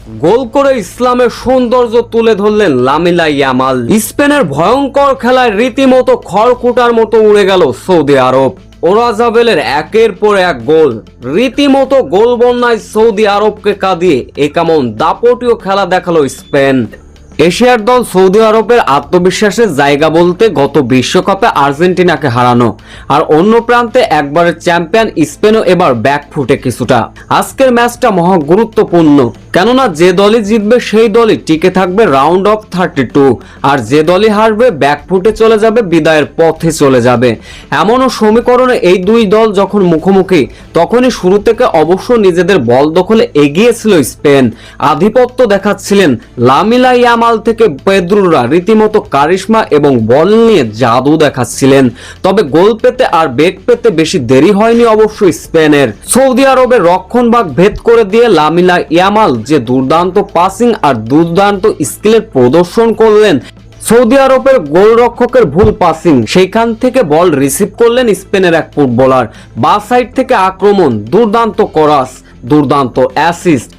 গোল করে ইসলামের সৌন্দর্য তুলে ধরলেন লামিলা ইয়ামাল। স্পেনের ভয়ঙ্কর খেলায় রীতিমতো খড়কুটার মতো উড়ে গেল সৌদি আরব। ওরাজাবেলের একের পর এক গোল, রীতিমতো গোল বন্যায় সৌদি আরবকে কাঁদিয়ে এ কেমন দাপটীয় খেলা দেখালো স্পেন। এশিয়ার দল সৌদি আরবের আত্মবিশ্বাসের জায়গা বলতে গত বিশ্বকাপে আর্জেন্টিনাকে হারানো, আর অন্য প্রান্তে একবারের চ্যাম্পিয়ন স্পেনও এবার ব্যাকফুটে কিছুটা। আজকের ম্যাচটা মহা গুরুত্বপূর্ণ, কেননা যে দলই জিতবে সেই দলই টিকে থাকবে রাউন্ড অফ 32, আর যে দলই হারবে ব্যাকফুটে চলে যাবে, বিদায়ের পথে চলে যাবে। এমনও সমীকরণে এই দুই দল যখন মুখোমুখি, তখনই শুরু থেকে অবশ্য নিজেদের বল দখলে এগিয়েছিল স্পেন। আধিপত্য দেখাচ্ছিলেন লামিলা ইয়ামাল থেকে পেদ্রোরা, রীতিমতো কারিশমা এবং বল নিয়ে জাদু দেখাচ্ছিলেন। তবে গোল পেতে আর বেগ পেতে বেশি দেরি হয়নি অবশ্য স্পেনের। সৌদি আরবের রক্ষণভাগ ভেদ করে দিয়ে লামিলা ইয়ামাল যে দুর্দান্ত পাসিং আর দুর্দান্ত স্কিলের প্রদর্শন করলেন। সৌদি আরবের গোলরক্ষকের ভুল পাসিং, সেইখান থেকে বল রিসিভ করলেন স্পেনের এক ফুটবলার। বাঁ সাইড থেকে আক্রমণ, দুর্দান্ত ক্রস, দুর্দান্ত অ্যাসিস্ট,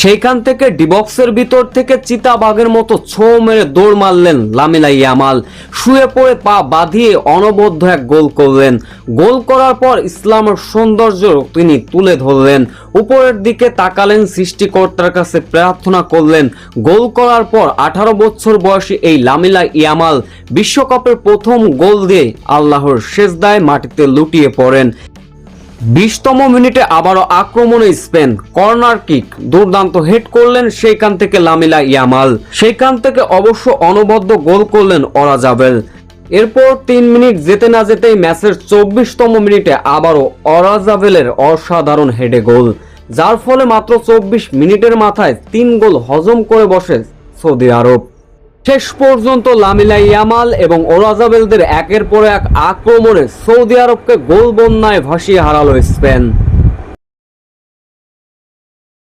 সেইখান থেকে ডিবক্সের ভিতর থেকে চিতাবাঘের মতো ছো মেরে দৌড় মারলেন লামিলা ইয়ামাল। শুয়ে পড়ে পা বাঁধিয়ে অনবদ্য এক গোল করলেন। গোল করার পর ইসলামের সৌন্দর্য তিনি তুলে ধরলেন। উপরের দিকে তাকালেন, সৃষ্টিকর্তার কাছে প্রার্থনা করলেন। গোল করার পর 18 বছর বয়সী এই লামিলা ইয়ামাল বিশ্বকাপের প্রথম গোল দিয়ে আল্লাহর সেজদায় মাটিতে লুটিয়ে পড়েন। 20তম মিনিটে আবারও আক্রমণে স্পেন, কর্নার কিক, দুর্দান্ত হেড করলেন সেইখান থেকে লামিলা ইয়ামাল। সেইখান থেকে অবশ্য অনবদ্য গোল করলেন ওরাজাবেল। এরপর 3 মিনিট যেতে না যেতেই ম্যাচের 24তম মিনিটে আবারও ওরাজাবেলের অসাধারণ হেডে গোল, যার ফলে মাত্র 24 মিনিটের মাথায় 3 গোল হজম করে বসে সৌদি আরব। শেষ পর্যন্ত লামিলা ইয়ামাল এবং ওরাজাবেলদের একের পর এক আক্রমণে সৌদি আরবকে গোল বন্যায় ভাসিয়ে হারালো স্পেন।